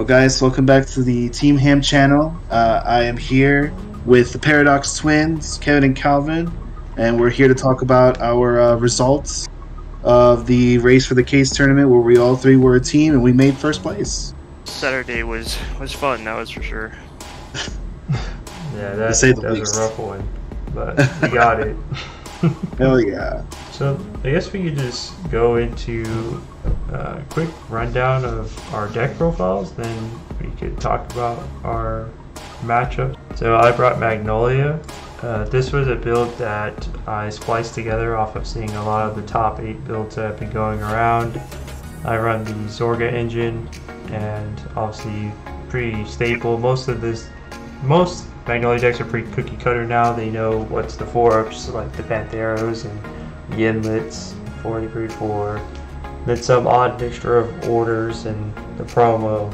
Well, guys, welcome back to the Team Ham channel. I am here with the Paradox Twins, Kevin and Kalvin, and we're here to talk about our results of the race for the case tournament, where we all three were a team and we made first place. Saturday was fun, that was for sure. Yeah, that was a rough one, but we got it. Hell yeah. So I guess we could just go into a quick rundown of our deck profiles, then we could talk about our matchup. So I brought Magnolia. This was a build that I spliced together off of seeing a lot of the top 8 builds that have been going around. I run the Zorga engine, and obviously pretty staple. Most Magnolia decks are pretty cookie cutter now. They know what's the 4-ups, like the Pantheros and the Inlets, 4 to grade 4. Then some odd mixture of orders and the promo.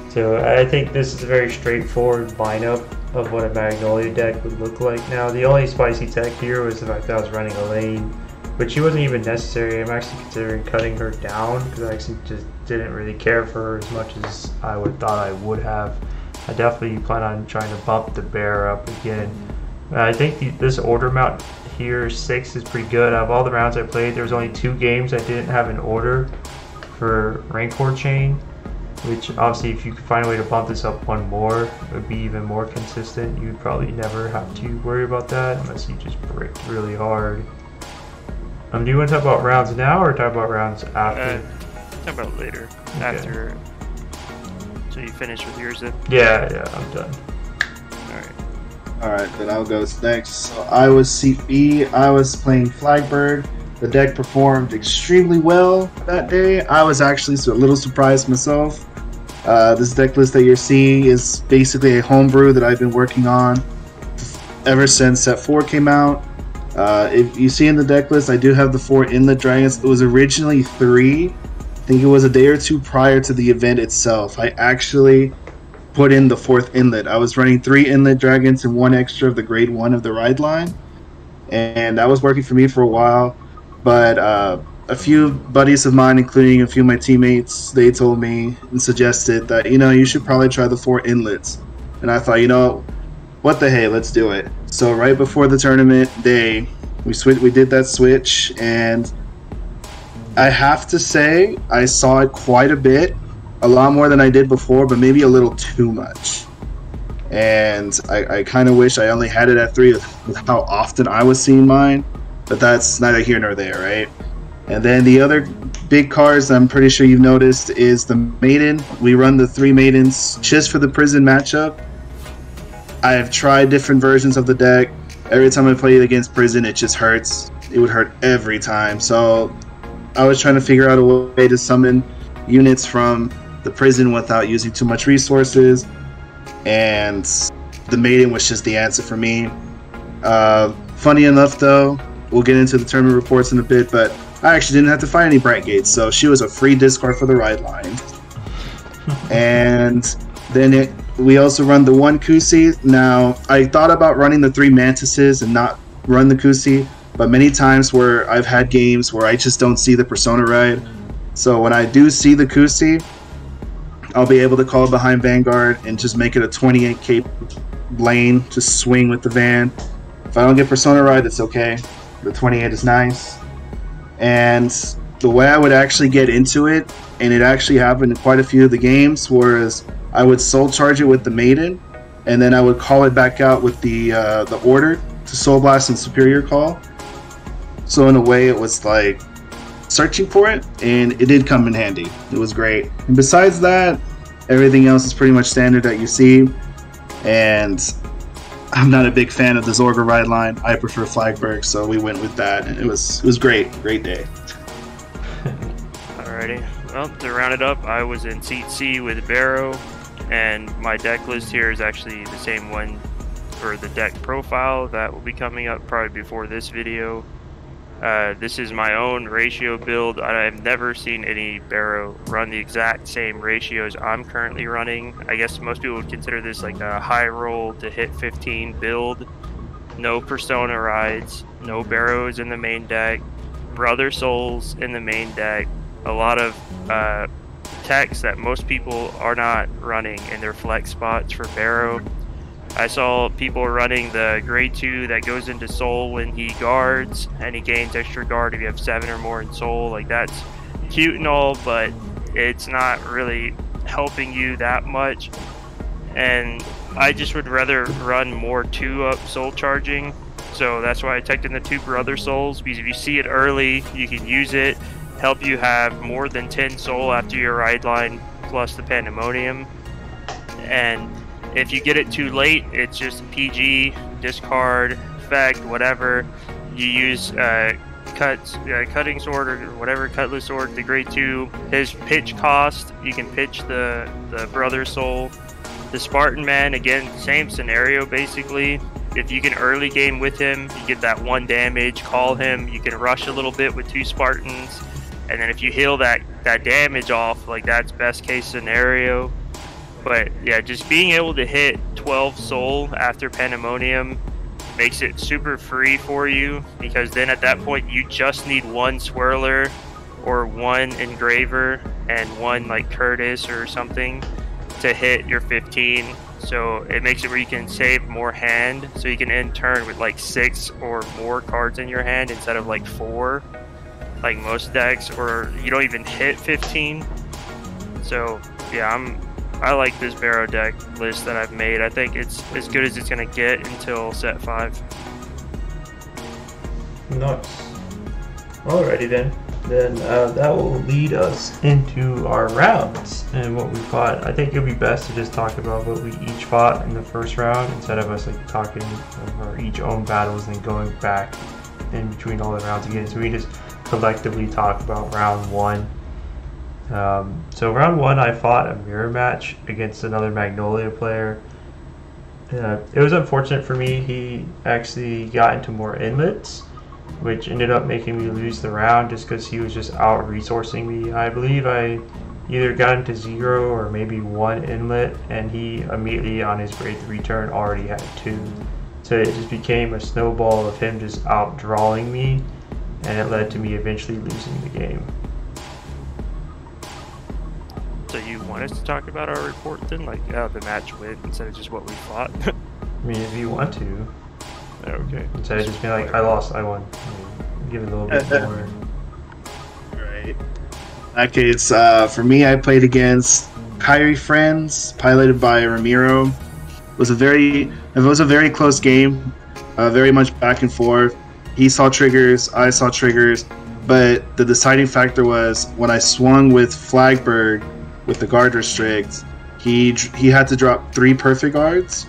So I think this is a very straightforward lineup of what a Magnolia deck would look like now. The only spicy tech here was the fact that I was running a lane, but she wasn't even necessary. I'm actually considering cutting her down because I actually just didn't really care for her as much as I thought I would have. I definitely plan on trying to bump the bear up again. I think this order mount here, 6, is pretty good. Out of all the rounds I played, there was only 2 games I didn't have an order for Rancor Chain, which obviously if you could find a way to bump this up one more, it would be even more consistent. You'd probably never have to worry about that unless you just brick really hard. Do you want to talk about rounds now or talk about rounds after? Talk about later. Okay. After. So you finished with yours then? Yeah, I'm done. Alright, then I'll go next. So I was Seat B. I was playing Flagberg. The deck performed extremely well that day. I was actually a little surprised myself. This deck list that you're seeing is basically a homebrew that I've been working on ever since Set 4 came out. If you see in the deck list, I do have the 4 Inlet Dragons. It was originally 3. I think it was a day or 2 prior to the event itself. I actually put in the 4th Inlet. I was running 3 Inlet Dragons and 1 extra of the grade 1 of the ride line. And that was working for me for a while. But a few buddies of mine, including a few of my teammates, they told me and suggested that, you should probably try the 4 Inlets. And I thought, what the hey, let's do it. So right before the tournament day, we did that switch, and I have to say I saw it quite a bit, a lot more than I did before, but maybe a little too much. And I kind of wish I only had it at 3 with how often I was seeing mine, but that's neither here nor there, right? And then the other big cards I'm pretty sure you've noticed is the Maiden. We run the 3 Maidens just for the prison matchup. I have tried different versions of the deck. Every time I play it against prison, it just hurts. It would hurt every time. So I was trying to figure out a way to summon units from the prison without using too much resources, and the Maiden was just the answer for me. Funny enough though, we'll get into the tournament reports in a bit, but I actually didn't have to fight any Bright Gates, so she was a free discard for the ride line. And then we also run the 1 Kusi. Now, I thought about running the 3 Mantises and not run the Kusi, but many times where I've had games where I just don't see the Persona ride. So when I do see the Kusi, I'll be able to call it behind Vanguard and just make it a 28k lane, just swing with the van. If I don't get Persona ride, it's okay. The 28 is nice. And the way I would actually get into it, and it actually happened in quite a few of the games, was I would soul charge it with the Maiden, and then I would call it back out with the order to Soul Blast and Superior Call. So in a way, it was like searching for it, and it did come in handy. It was great. And besides that, everything else is pretty much standard that you see. And I'm not a big fan of the Zorga ride line. I prefer Flagberg, so we went with that, and it was great. Great day. Alrighty. Well, to round it up, I was in Seat C with Baro, and my deck list here is actually the same one for the deck profile that will be coming up probably before this video. This is my own ratio build. I've never seen any Baro run the exact same ratios I'm currently running. I guess most people would consider this like a high roll to hit 15 build. No Persona rides, no Baros in the main deck, Brother Souls in the main deck, a lot of techs that most people are not running in their flex spots for Baro. I saw people running the grade 2 that goes into soul when he guards, and he gains extra guard if you have 7 or more in soul. Like, that's cute and all, but it's not really helping you that much. And I just would rather run more 2-up soul charging. So that's why I teched in the 2 brother souls, because if you see it early, you can use it, help you have more than 10 soul after your ride line plus the pandemonium. And if you get it too late, it's just PG, discard, effect, whatever. You use cutting sword or whatever, cutlass sword, the grade 2. His pitch cost, you can pitch the brother soul. The Spartan man, again, same scenario basically. If you can early game with him, you get that 1 damage, call him, you can rush a little bit with 2 Spartans, and then if you heal that damage off, like, that's best case scenario. But yeah, just being able to hit 12 soul after pandemonium makes it super free for you, because then at that point you just need 1 swirler or 1 engraver and 1 like Curtis or something to hit your 15. So it makes it where you can save more hand, so you can end turn with like 6 or more cards in your hand instead of like 4 like most decks, or you don't even hit 15. So yeah, I like this Baro deck list that I've made. I think it's as good as it's gonna get until set 5. Nice. Alrighty then. Then that will lead us into our rounds and what we fought. I think it'll be best to just talk about what we each fought in the first round instead of us like talking of our each own battles and going back in between all the rounds again. So we just collectively talk about round 1. So round 1, I fought a mirror match against another Magnolia player. It was unfortunate for me. He actually got into more inlets, which ended up making me lose the round just because he was just out resourcing me. I believe I either got into 0 or maybe 1 inlet, and he immediately on his grade 3 turn already had 2. So it just became a snowball of him just out drawing me, and it led to me eventually losing the game. So you want us to talk about our report then, like how the match went instead of just what we fought? I mean, if you want to. Okay. Instead of just being like, I lost, I won. Give it a little bit more. Right. In that case, for me, I played against Kyrie Friends, piloted by Ramiro. It was a very close game, very much back and forth. He saw triggers, I saw triggers, but the deciding factor was when I swung with Flagberg with the guard restrict, he had to drop 3 perfect guards,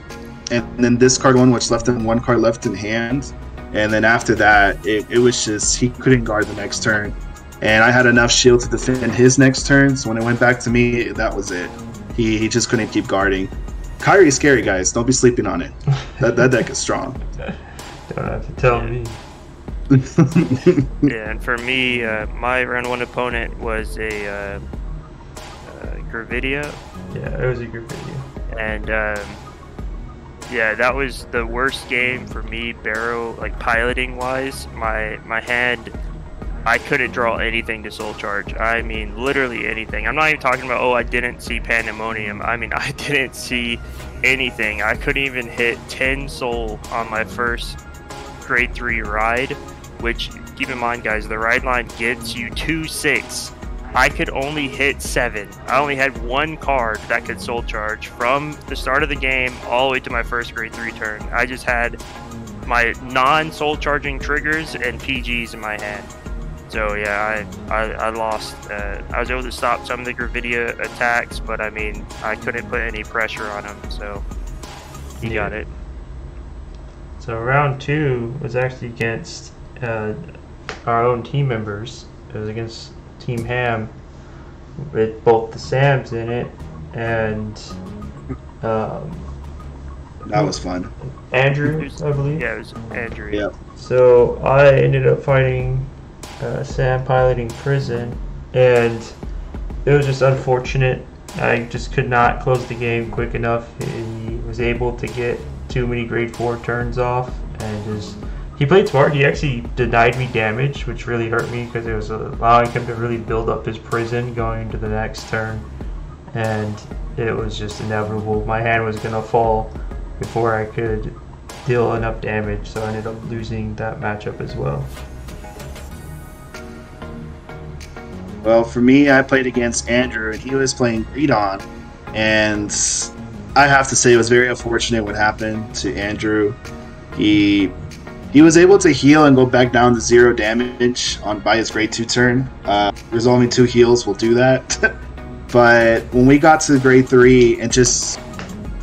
and then discard 1, which left him 1 card left in hand. And then after that, it was just, he couldn't guard the next turn. And I had enough shield to defend his next turn, so when it went back to me, that was it. He just couldn't keep guarding. Kyrie's scary, guys. Don't be sleeping on it. That deck is strong. Don't have to tell me. Yeah, and for me, my round 1 opponent was a Gravidia. Yeah, it was a Gravidia. And yeah, that was the worst game for me, Baro, like piloting wise. My hand, I couldn't draw anything to soul charge. I mean, literally anything. I'm not even talking about, oh, I didn't see pandemonium. I mean, I didn't see anything. I couldn't even hit 10 soul on my first grade 3 ride, which, keep in mind, guys, the ride line gets you 2-6. I could only hit 7. I only had 1 card that could soul charge from the start of the game all the way to my first grade 3 turn. I just had my non-soul charging triggers and PGs in my hand. So yeah, I lost. I was able to stop some of the Gravidia attacks, but I mean, I couldn't put any pressure on him, so he got it. So round 2 was actually against our own team members. It was against Team Ham with both the Sams in it, and that was fun. Andrew, I believe. Yeah, it was Andrew. Yep. So I ended up fighting Sam piloting Prison, and it was just unfortunate. I just could not close the game quick enough. He was able to get too many grade 4 turns off, and just he played smart. He actually denied me damage, which really hurt me because it was allowing him to really build up his prison going into the next turn. And it was just inevitable. My hand was going to fall before I could deal enough damage, so I ended up losing that matchup as well. Well, for me, I played against Andrew, and he was playing Greedon, and I have to say it was very unfortunate what happened to Andrew. He was able to heal and go back down to 0 damage by his grade 2 turn. Resolving 2 heals will do that. But when we got to grade 3, and just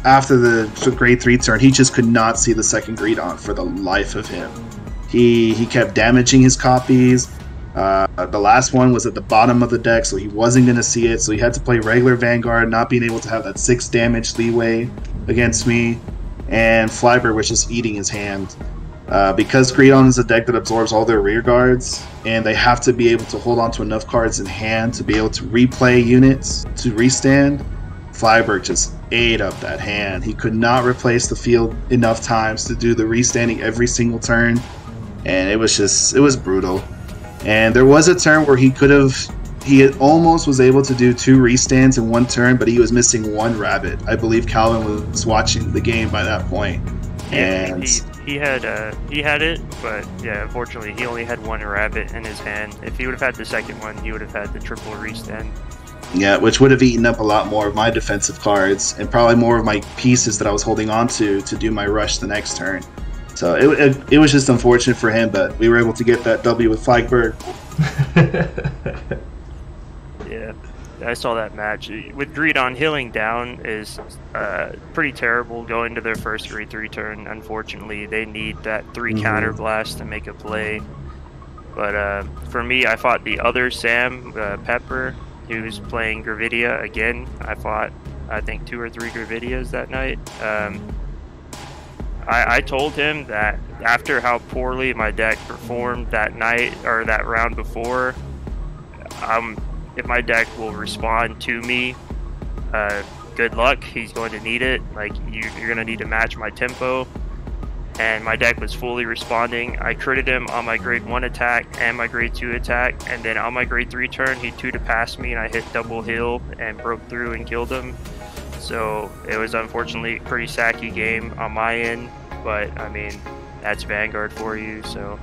after the grade 3 turn, he just could not see the second Greedon for the life of him. He kept damaging his copies. The last one was at the bottom of the deck, so he wasn't going to see it, so he had to play regular Vanguard, not being able to have that 6 damage leeway against me, and Flagberg was just eating his hand. Because Greedon is a deck that absorbs all their rear guards, and they have to be able to hold on to enough cards in hand to be able to replay units to restand, Flagberg just ate up that hand. He could not replace the field enough times to do the restanding every single turn, and it was brutal. And there was a turn where he almost was able to do 2 restands in 1 turn, but he was missing 1 rabbit. I believe Kalvin was watching the game by that point. And he had it, but yeah, unfortunately he only had 1 rabbit in his hand. If he would have had the second one, he would have had the triple restand. Yeah, which would have eaten up a lot more of my defensive cards and probably more of my pieces that I was holding on to do my rush the next turn. So it was just unfortunate for him, but we were able to get that W with Flagberg. Yeah, I saw that match. With Greedon, healing down is pretty terrible going to their first grade 3 turn. Unfortunately, they need that 3 counter blast to make a play. But for me, I fought the other Sam, Pepper, who was playing Gravidia again. I fought, I think, 2 or 3 Gravidias that night. I told him that after how poorly my deck performed that night or that round before, if my deck will respond to me, good luck. He's going to need it. Like you're going to need to match my tempo. And my deck was fully responding. I critted him on my grade 1 attack and my grade 2 attack, and then on my grade 3 turn, he 2'd past me, and I hit double heal and broke through and killed him. So it was unfortunately a pretty sacky game on my end, but I mean, that's Vanguard for you, so.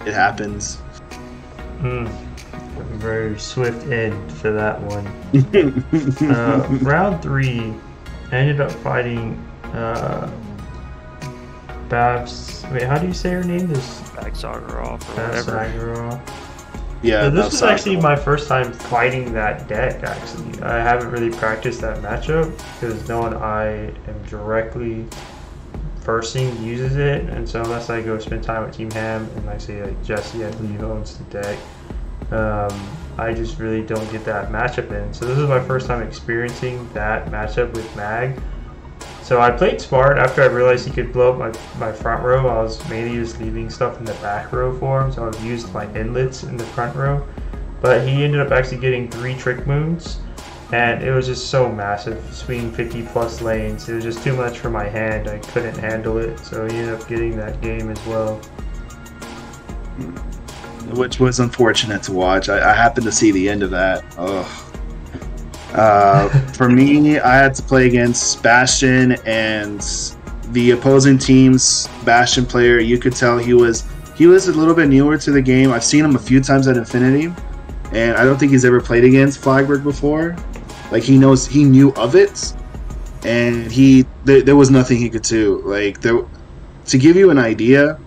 It happens. Very swift end for that one. Round 3, I ended up fighting Babs. Wait, how do you say her name? Bagsagarov or whatever. Bagsagarov. Yeah, So this was actually my first time fighting that deck, actually. I haven't really practiced that matchup because no one I am directly versing uses it, and so unless I go spend time with Team Ham and like say like Jesse, I believe owns the deck, I just really don't get that matchup in. So this is my first time experiencing that matchup with Mag. So I played smart after I realized he could blow up my front row. I was mainly just leaving stuff in the back row for him, so I used my inlets in the front row. But he ended up actually getting 3 trick moons, and it was just so massive, swinging 50 plus lanes. It was just too much for my hand. I couldn't handle it, so he ended up getting that game as well. Which was unfortunate to watch. I happened to see the end of that. Ugh. For me, I had to play against Bastion, and the opposing team's Bastion player, you could tell he was a little bit newer to the game. I've seen him a few times at Infinity, and I don't think he's ever played against Flagberg before. Like he knew of it, and there was nothing he could do. Like to give you an idea,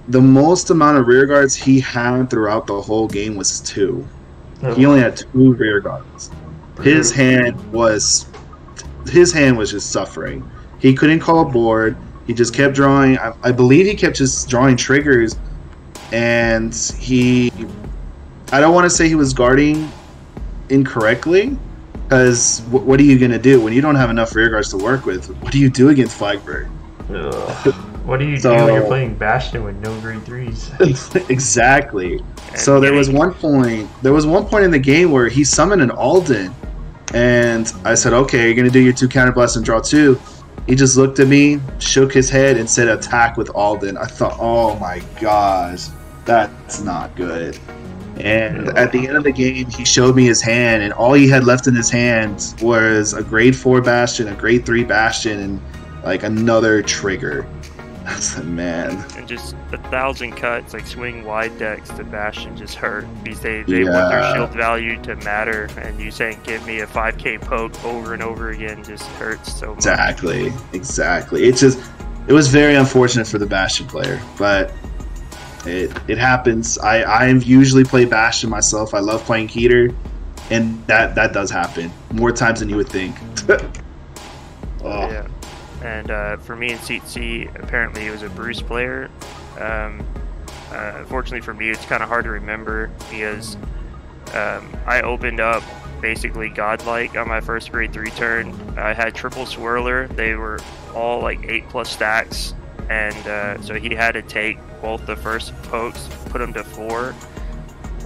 the most amount of rear guards he had throughout the whole game was 2. He only had 2 rear guards. His hand was just suffering. He couldn't call a board. He just kept drawing. I believe he kept just drawing triggers, and I don't want to say he was guarding incorrectly, because what are you going to do when you don't have enough rear guards to work with? What do you do against Flagberg? What do you do when you're playing Bastion with no grade 3s? Exactly. So there was one point in the game where he summoned an Alden, and I said, okay, you're going to do your 2 counterblasts and draw 2. He just looked at me, shook his head, and said attack with Alden. I thought, oh my gosh, that's not good. And at the end of the game, he showed me his hand, and all he had left in his hand was a grade 4 Bastion, a grade 3 Bastion, and like another trigger. I said, man. And just 1,000 cuts, like swing wide decks to Bastion just hurt because they want their shield value to matter, and you saying give me a 5k poke over and over again just hurts so much. Exactly. It was very unfortunate for the Bastion player, but it happens. I usually play Bastion myself. I love playing Heater, and that does happen more times than you would think. Oh. Yeah. And for me in Seat C, apparently it was a Bruce player. Unfortunately for me, it's kind of hard to remember because I opened up basically godlike on my first grade 3 turn. I had triple swirler. They were all like 8+ stacks, and so he had to take both the first pokes, put them to 4,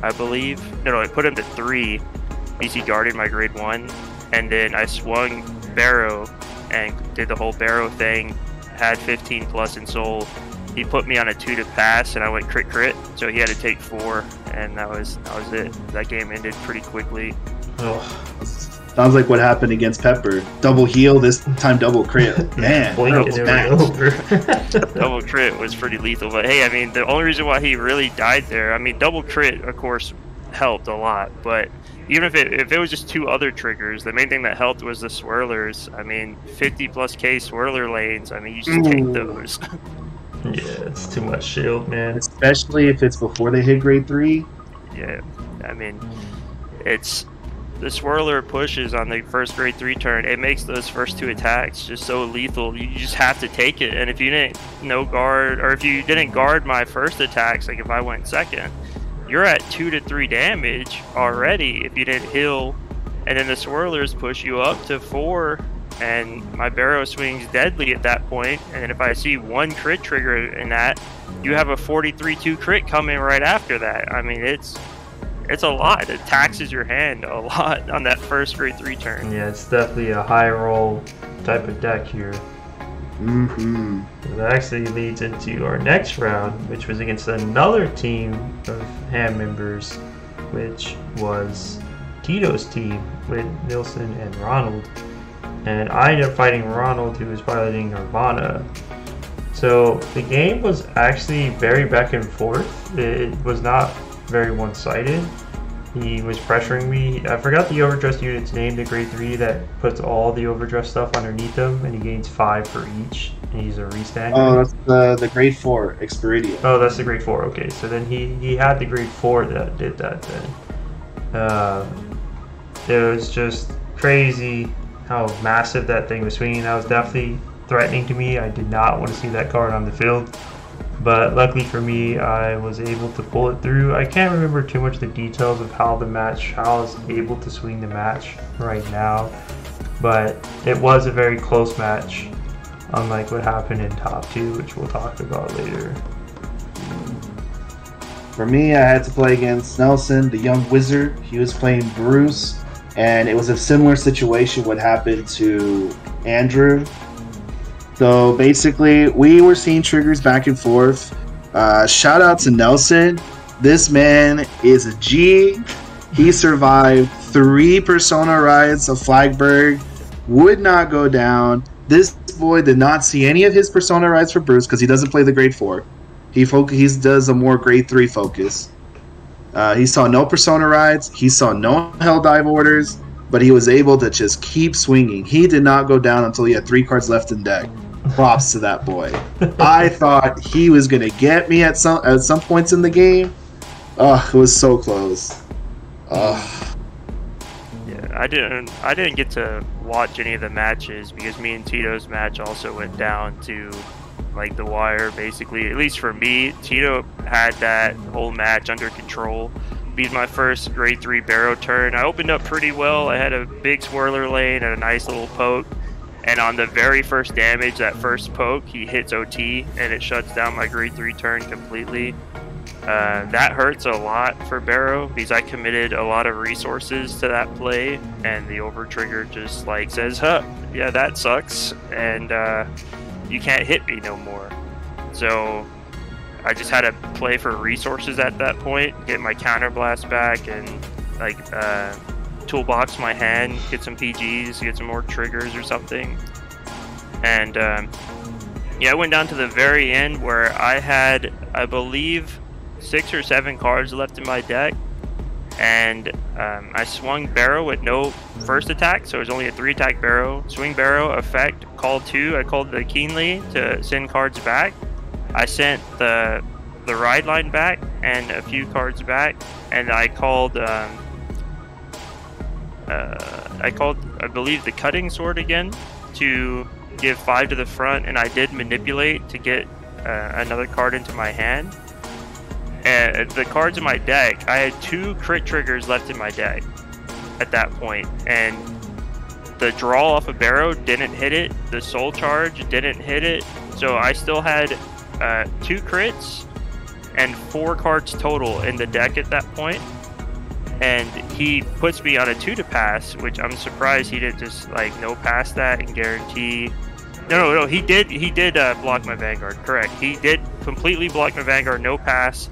I believe. No, I put him to 3 because he guarded my grade 1, and then I swung Baro and did the whole Baro thing, had 15+ in soul. He put me on a 2 to pass, and I went crit, so he had to take 4, and that was it. That game ended pretty quickly. Oh, sounds like what happened against Pepper. Double heal, this time double crit. Man, double crit was pretty lethal, but hey, I mean, the only reason why he really died there, I mean, double crit, of course, helped a lot, but even if it was just 2 other triggers, the main thing that helped was the swirlers. I mean, 50+ K swirler lanes, I mean, you just take those. Yeah, it's too much shield, man. Especially if it's before they hit grade 3. Yeah, I mean, it's the swirler pushes on the first grade 3 turn. It makes those first 2 attacks just so lethal. You just have to take it. And if you didn't guard, or if you didn't guard my first attacks, like if I went second, you're at 2 to 3 damage already if you didn't heal, and then the swirlers push you up to 4, and my Baro swings deadly at that point, and then if I see 1 crit trigger in that, you have a 43-2 crit coming right after that. I mean, it's a lot. It taxes your hand a lot on that first grade 3 turn. Yeah, it's definitely a high roll type of deck here. That actually leads into our next round, which was against another team of ham members, which was Tito's team with Nilsson and Ronald. And I ended up fighting Ronald, who was piloting Nirvana. So the game was actually very back and forth. It was not very one-sided. He was pressuring me. I forgot the overdressed unit's name, the grade 3 that puts all the overdressed stuff underneath him, and he gains 5 for each, and he's a restand. Oh, that's the grade 4, Experidia. Oh, that's the grade 4, okay. So then he had the grade 4 that did that then. It was just crazy how massive that thing was swinging. That was definitely threatening to me. I did not want to see that card on the field. But luckily for me, I was able to pull it through. I can't remember too much the details of how I was able to swing the match right now. But it was a very close match, unlike what happened in top 2, which we'll talk about later. For me, I had to play against Nelson, the young wizard. He was playing Bruce, and it was a similar situation what happened to Andrew. So basically, we were seeing triggers back and forth. Shout out to Nelson. This man is a G. He survived 3 Persona rides of Flagberg. Would not go down. This boy did not see any of his Persona rides for Bruce because he doesn't play the grade 4. He does a more grade 3 focus. He saw no Persona rides. He saw no Hell Dive orders. But he was able to just keep swinging. He did not go down until he had 3 cards left in deck. Props to that boy. I thought he was gonna get me at some points in the game. Oh, it was so close. Yeah, I didn't get to watch any of the matches because me and Tito's match also went down to like the wire basically. At least for me, Tito had that whole match under control. Beat my first grade 3 Baro turn. I opened up pretty well. I had a big swirler lane and a nice little poke. And on the very first damage, that first poke, he hits OT and it shuts down my grade 3 turn completely. That hurts a lot for Baro because I committed a lot of resources to that play, and the over trigger just like says, huh, yeah, that sucks, and you can't hit me no more. So I just had to play for resources at that point, get my counterblast back, and like toolbox my hand, get some PGs, get some more triggers or something. And yeah, I went down to the very end where I had, I believe, 6 or 7 cards left in my deck, and I swung Baro with no first attack, so it was only a 3-attack Baro. Swing Baro, effect, call 2. I called the Keenly to send cards back. I sent the ride line back and a few cards back, and I called I believe the cutting sword again to give 5 to the front, and I did manipulate to get another card into my hand. And the cards in my deck, I had 2 crit triggers left in my deck at that point, and the draw off of Baro didn't hit it, the soul charge didn't hit it, so I still had 2 crits and 4 cards total in the deck at that point. And he puts me on a 2 to pass, which I'm surprised he didn't just like no pass that and guarantee. No, he did block my Vanguard, correct. He did completely block my Vanguard, no pass.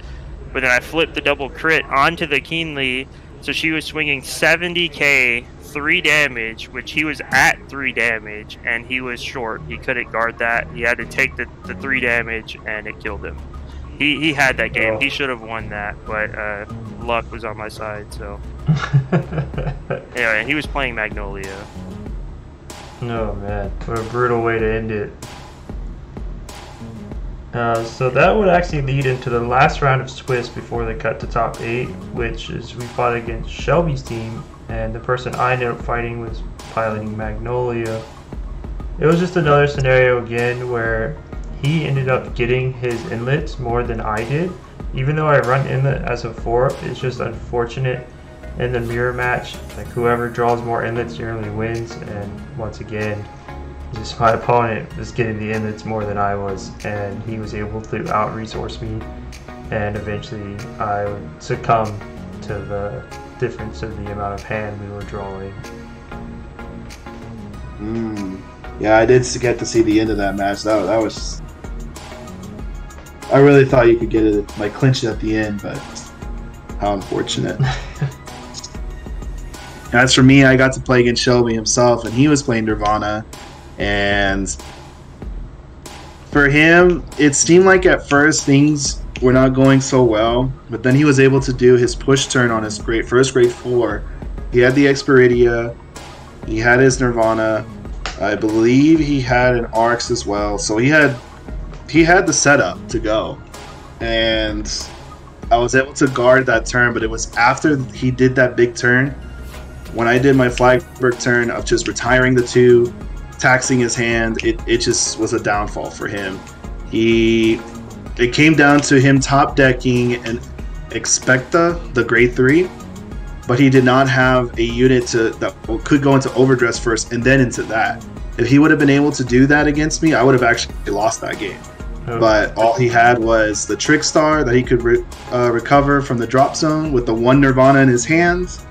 But then I flipped the double crit onto the Keenly, so she was swinging 70k, 3 damage, which he was at 3 damage, and he was short. He couldn't guard that. He had to take the 3 damage, and it killed him. He had that game. He should have won that, but luck was on my side, so. Anyway, he was playing Magnolia. Oh man, what a brutal way to end it. So that would actually lead into the last round of Swiss before they cut to top 8, which is we fought against Shelby's team, and the person I ended up fighting was piloting Magnolia. It was just another scenario again where he ended up getting his inlets more than I did. Even though I run inlet as a 4, it's just unfortunate in the mirror match. Like whoever draws more inlets generally wins, and once again, just my opponent was getting the inlets more than I was, and he was able to out-resource me, and eventually I would succumb to the difference of the amount of hand we were drawing. Yeah, I did get to see the end of that match. That was... I really thought you could get it, like, clinch it at the end, but how unfortunate. As for me, I got to play against Shelby himself, and he was playing Nirvana. And for him, it seemed like at first things were not going so well, but then he was able to do his push turn on his first grade 4. He had the Experidia, he had his Nirvana, I believe he had an Arcs as well, so he had the setup to go, and I was able to guard that turn. But it was after he did that big turn, when I did my Flagberg turn of just retiring the 2, taxing his hand, it just was a downfall for him. It came down to him top decking an Expecta, the grade 3, but he did not have a unit that could go into overdress first and then into that. If he would have been able to do that against me, I would have actually lost that game. Oh. But all he had was the Trick Star that he could recover from the drop zone with the 1 Nirvana in his hands,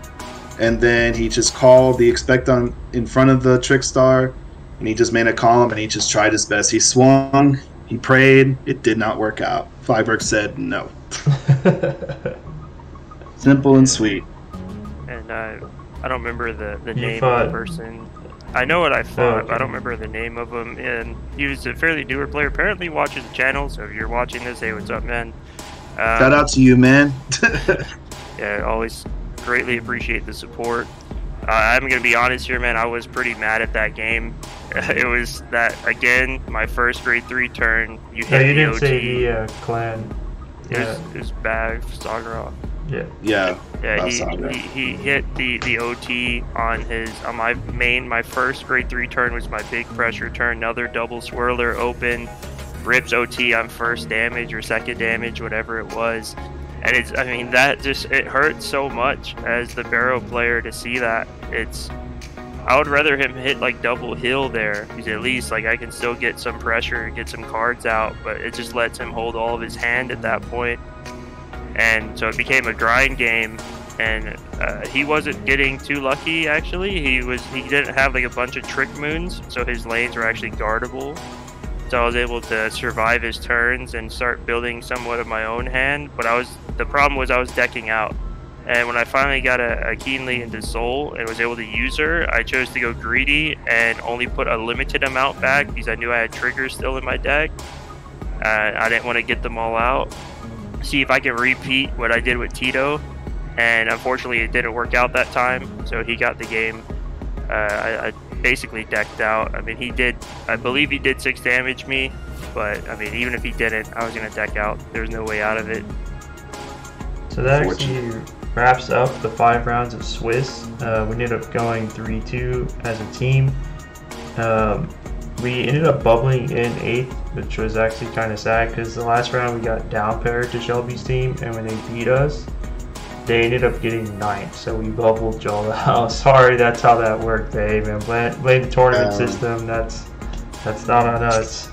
and then he just called the Expecta in front of the Trick Star, and he just made a column, and he just tried his best. He swung, he prayed, it did not work out. Flagberg said no. Simple and sweet. And I don't remember the name of the person. I know what I fought, but I don't remember the name of him. And he was a fairly newer player. Apparently watches the channel, so if you're watching this, hey, what's up, man? Shout out to you, man. Yeah, always greatly appreciate the support. I'm going to be honest here, man. I was pretty mad at that game. It was that, again, my first grade 3 turn. You hit you the didn't OT. say the clan. It was bad, Sagarov. Yeah. He hit the OT on my first grade 3 turn was my big pressure turn. Another double swirler open, rips OT on first damage or second damage, whatever it was. And it hurts so much as the Baro player to see that. I would rather him hit like double heal there, because at least like I can still get some pressure and get some cards out, but it just lets him hold all of his hand at that point. and so it became a grind game. And he wasn't getting too lucky, actually. He didn't have like a bunch of trick moons, so his lanes were actually guardable. So I was able to survive his turns and start building somewhat of my own hand. But the problem was I was decking out. And when I finally got a Keenly into Soul and was able to use her, I chose to go greedy and only put a limited amount back because I knew I had triggers still in my deck. I didn't want to get them all out. See if I can repeat what I did with Tito. And unfortunately it didn't work out that time, so he got the game. I basically decked out. I mean, I believe he did 6 damage me, but I mean, even if he didn't, I was going to deck out. There's no way out of it. So that actually wraps up the 5 rounds of Swiss. We ended up going 3-2 as a team. We ended up bubbling in 8th, which was actually kind of sad because the last round we got down paired to Shelby's team, and when they beat us, they ended up getting 9th, so we bubbled Joel out. Sorry, that's how that worked, Dave. And blame the tournament system. That's not on us.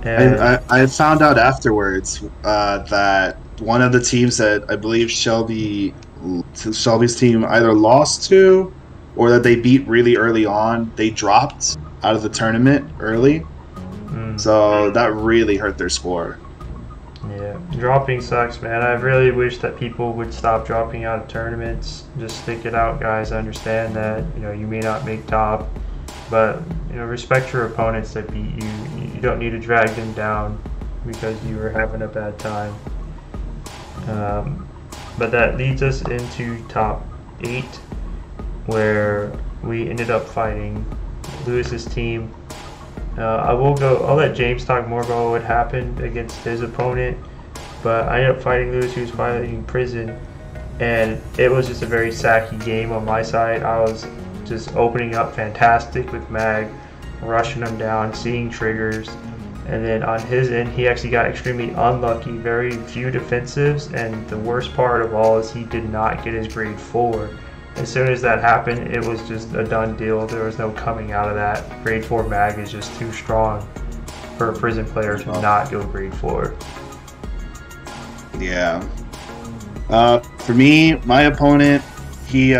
And I found out afterwards that one of the teams that I believe Shelby's team either lost to or that they beat really early on, they dropped out of the tournament early. So that really hurt their score. Yeah, dropping sucks, man. I really wish that people would stop dropping out of tournaments. Just stick it out, guys. I understand that, you may not make top, but, respect your opponents that beat you. You don't need to drag them down because you were having a bad time. But that leads us into top 8, where we ended up fighting Lewis's team. I'll let James talk more about what happened against his opponent, but I ended up fighting Lewis, who was fighting Prison, and it was just a very sacky game on my side. I was just opening up fantastic with Mag, rushing him down, seeing triggers, and then on his end, he actually got extremely unlucky, very few defensives, and the worst part of all is he did not get his grade 4. As soon as that happened, it was just a done deal. There was no coming out of that. Grade 4 mag is just too strong for a Prison player to not go grade 4. Yeah. For me, my opponent, he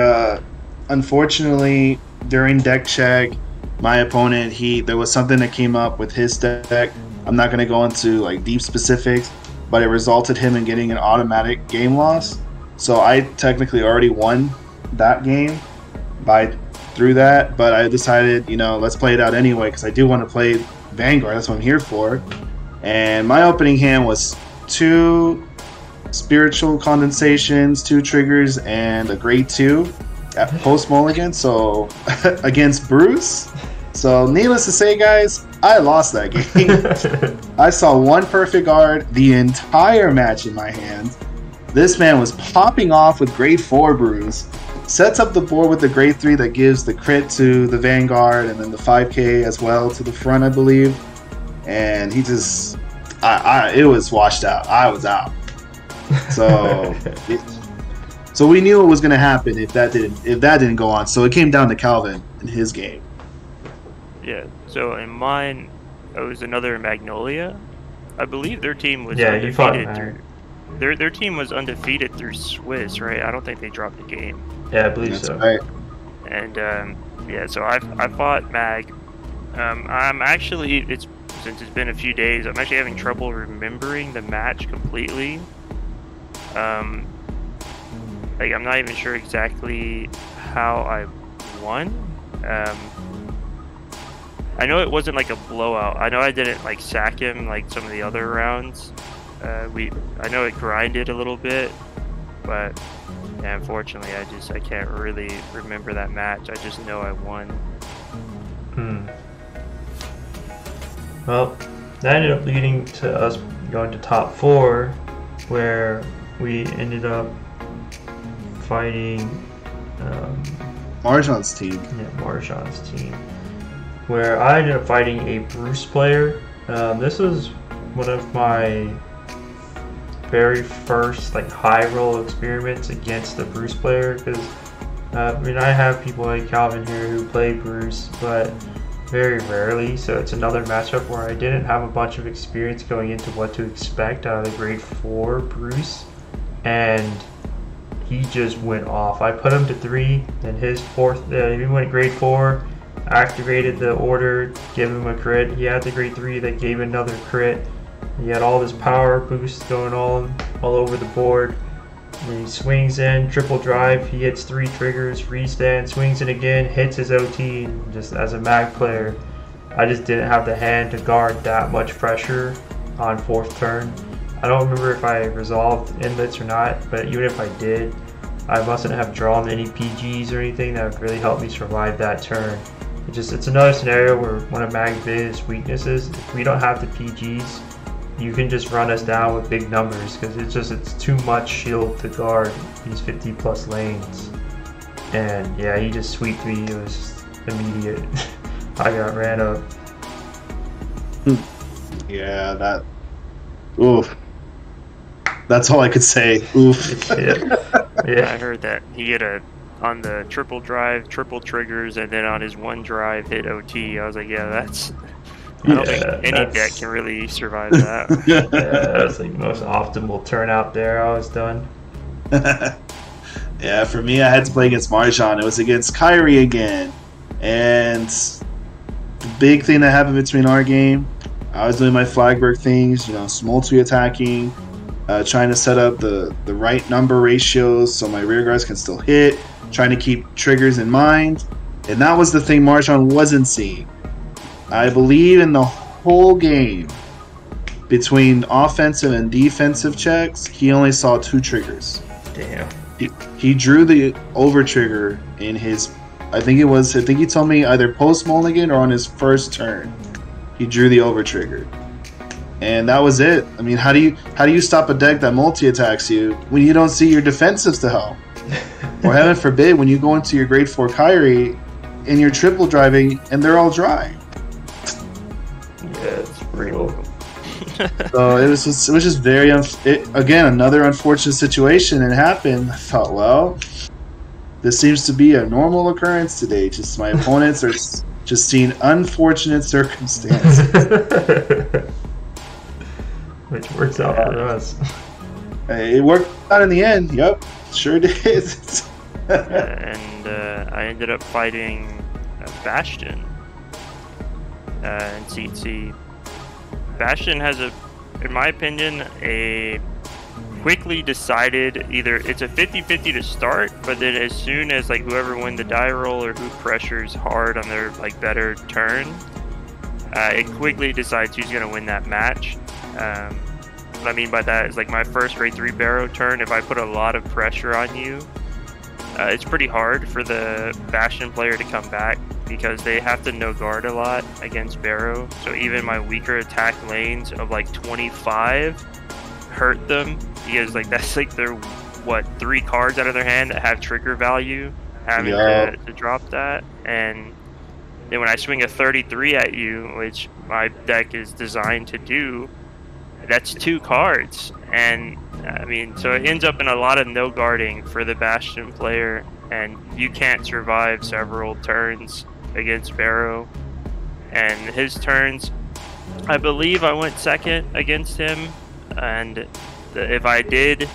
unfortunately during deck check, my opponent, there was something that came up with his deck. I'm not going to go into like deep specifics, but it resulted him in getting an automatic game loss. So I technically already won that game through that, but I decided, let's play it out anyway because I do want to play Vanguard. That's what I'm here for. And my opening hand was 2 spiritual condensations, 2 triggers, and a grade 2 at post mulligan. So against Bruce. So needless to say, guys, I lost that game. I saw 1 perfect guard the entire match in my hand. This man was popping off with grade 4 Bruce. Sets up the board with the grade 3 that gives the crit to the Vanguard and then the 5k as well to the front, I believe. And he just, it was washed out. I was out. So, so we knew what was going to happen if that didn't go on. So it came down to Kalvin in his game. Yeah. So in mine, it was another Magnolia. I believe their team was undefeated through. Their team was undefeated through Swiss, right? I don't think they dropped the game. Yeah, I believe so. Right. And yeah, so I fought Mag. I'm actually, since it's been a few days, I'm actually having trouble remembering the match completely. Like I'm not even sure exactly how I won. I know it wasn't like a blowout. I know I didn't like sack him like some of the other rounds. I know it grinded a little bit, but yeah, unfortunately I can't really remember that match. I just know I won. Well, that ended up leading to us going to top 4, where we ended up fighting Marjan's team. Yeah, Marjan's team. Where I ended up fighting a Bruce player. This was one of my very first like high roll experiments against the Bruce player, because I have people like Kalvin here who play Bruce, but very rarely. So it's another matchup where I didn't have a bunch of experience going into what to expect out of the grade 4 Bruce, and he just went off. I put him to 3, then his 4th, he went grade 4, activated the order, give him a crit. He had the grade 3 that gave another crit. He had all this power boost going on all over the board. And he swings in, triple drive, he hits 3 triggers, restand, swings in again, hits his OT. And just as a mag player, I just didn't have the hand to guard that much pressure on 4th turn. I don't remember if I resolved inlets or not, but even if I did, I mustn't have drawn any PGs or anything that would really help me survive that turn. It's another scenario where one of Mag's biggest weaknesses, if we don't have the PGs, you can just run us down with big numbers, because it's too much shield to guard these 50 plus lanes. And yeah, he just sweeped me. It was just immediate. I got ran up. Yeah, that. Oof. That's all I could say. Oof. Yeah. I heard that he hit on the triple drive, triple triggers, and then on his 1 drive hit OT. I was like, yeah, that's. I don't think any deck can really survive that. Yeah, that's like the most optimal turnout there. I was done. Yeah, for me, I had to play against Marjan. It was against Kyrie again. And the big thing that happened between our game, I was doing my Flagberg things, multi-attacking, trying to set up the right number ratios so my rear guards can still hit, trying to keep triggers in mind. And that was the thing Marjan wasn't seeing. I believe in the whole game, between offensive and defensive checks, he only saw 2 triggers. Damn. He drew the over trigger in his, I think he told me either post mulligan or on his 1st turn. He drew the over trigger. And that was it. I mean, how do you stop a deck that multi-attacks you when you don't see your defensives to help? Or heaven forbid, when you go into your grade 4 Kyrie and you're triple driving and they're all dry. Yeah, it's brutal. So it was just very again, another unfortunate situation. It happened. I thought, well, this seems to be a normal occurrence today. Just my opponents are just seeing unfortunate circumstances. Which works out for us. It worked out in the end. Yep, sure did. And I ended up fighting Bastion in Seat C. Bastion has in my opinion, a quickly decided either it's a 50-50 to start, but then as soon as like whoever wins the die roll or who pressures hard on their like better turn, it quickly decides who's gonna win that match. What I mean by that is like my first grade 3 Baro turn, if I put a lot of pressure on you, it's pretty hard for the Bastion player to come back because they have to no guard a lot against Baro. So even my weaker attack lanes of like 25 hurt them because like that's like their 3 cards out of their hand that have trigger value, having to drop that. And then when I swing a 33 at you, which my deck is designed to do, that's 2 cards. And I mean, so it ends up in a lot of no guarding for the Bastion player, and you can't survive several turns against Baro. And his turns, I believe I went 2nd against him, and if I did,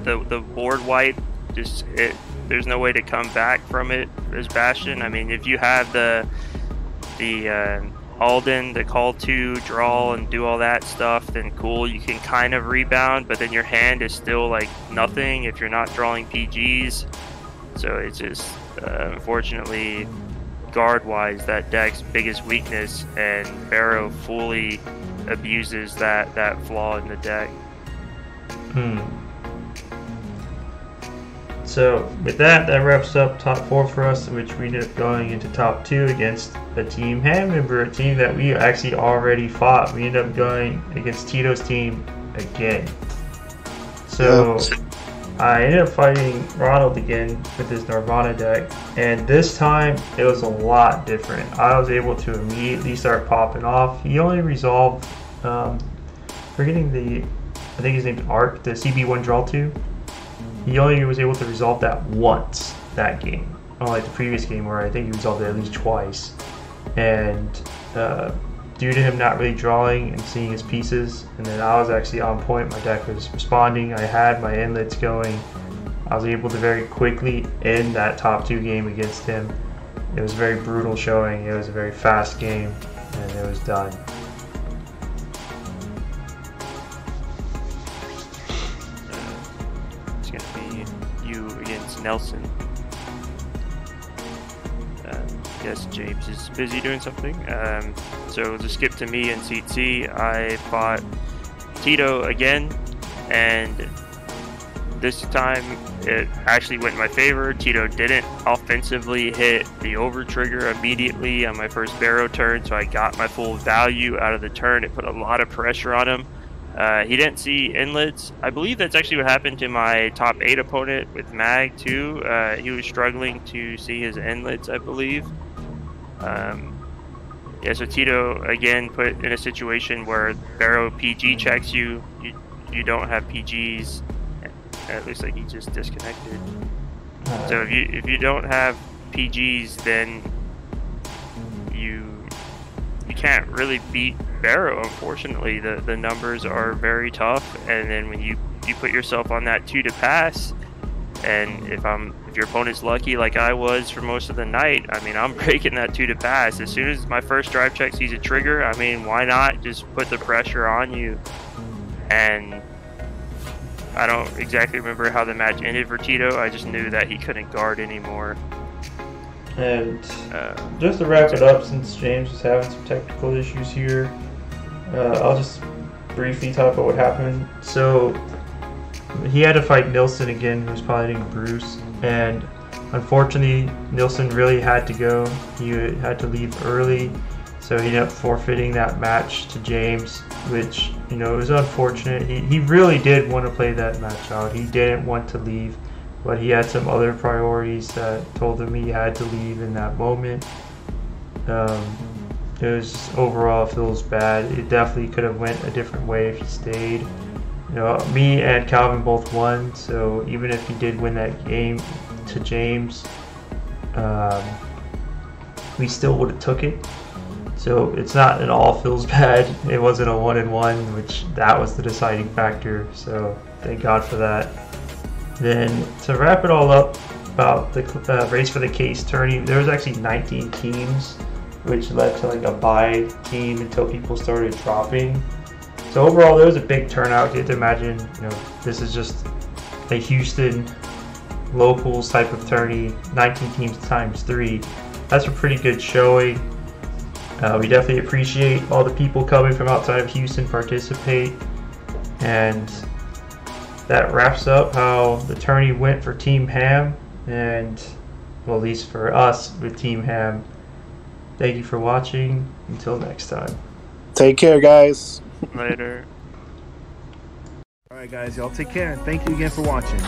the board wipe, there's no way to come back from it as Bastion. I mean, if you have the Alden, the call to draw and do all that stuff, then cool, you can kind of rebound, but then your hand is still like nothing if you're not drawing PGs. So it's just unfortunately guard wise that deck's biggest weakness, and Baro fully abuses that flaw in the deck. So with that wraps up top 4 for us, which we ended up going into top 2 against a team hand member, a team that we actually already fought. We ended up going against Tito's team again. So I ended up fighting Ronald again with his Nirvana deck, and this time it was a lot different. I was able to immediately start popping off. He only resolved, forgetting I think his name's Arc, the CB1 draw 2. He only was able to resolve that once that game, unlike the previous game where I think he resolved it at least twice. And due to him not really drawing and seeing his pieces. And then I was actually on point. My deck was responding. I had my inlets going. I was able to very quickly end that top 2 game against him. It was a very brutal showing. It was a very fast game, and it was done. It's going to be you against Nelson. Yes, James is busy doing something. So to skip to me in Seat C, I fought Tito again, and this time it actually went in my favor. Tito didn't offensively hit the over trigger immediately on my first Baro turn, so I got my full value out of the turn. It put a lot of pressure on him. He didn't see inlets. I believe that's actually what happened to my top 8 opponent with Mag too. He was struggling to see his inlets, I believe. Yeah, so Tito again put in a situation where Baro PG checks you. You don't have PGs. It looks like he just disconnected. So if you don't have PGs, then you can't really beat Baro. Unfortunately, the numbers are very tough. And then when you put yourself on that 2 to pass, and if your opponent's lucky like I was for most of the night, I mean, I'm breaking that 2 to pass. As soon as my first drive check sees a trigger, I mean, why not just put the pressure on you? And I don't exactly remember how the match ended for Tito. I just knew that he couldn't guard anymore. And just to wrap it up, since James is having some technical issues here, I'll just briefly talk about what happened. So he had to fight Nilsson again, who was piloting Bruce, and unfortunately Nilsson really had to go. He had to leave early, so he ended up forfeiting that match to James, which, you know, it was unfortunate. He really did want to play that match out. He didn't want to leave, but he had some other priorities that told him he had to leave in that moment. It was overall feels bad. It definitely could have went a different way if he stayed. You know, me and Kalvin both won, so even if he did win that game to James, we still would have took it. So it's not at all feels bad. It wasn't a 1-1, which that was the deciding factor. So thank God for that. Then to wrap it all up about the race for the case tourney, there was actually 19 teams, which led to like a bye team until people started dropping. So overall, there was a big turnout. You have to imagine, you know, this is just a Houston locals type of tourney, 19 teams times 3. That's a pretty good showing. We definitely appreciate all the people coming from outside of Houston participate. And that wraps up how the tourney went for Team Ham, and well, at least for us with Team Ham. Thank you for watching. Until next time. Take care, guys. Later. All right, guys, y'all take care, and thank you again for watching.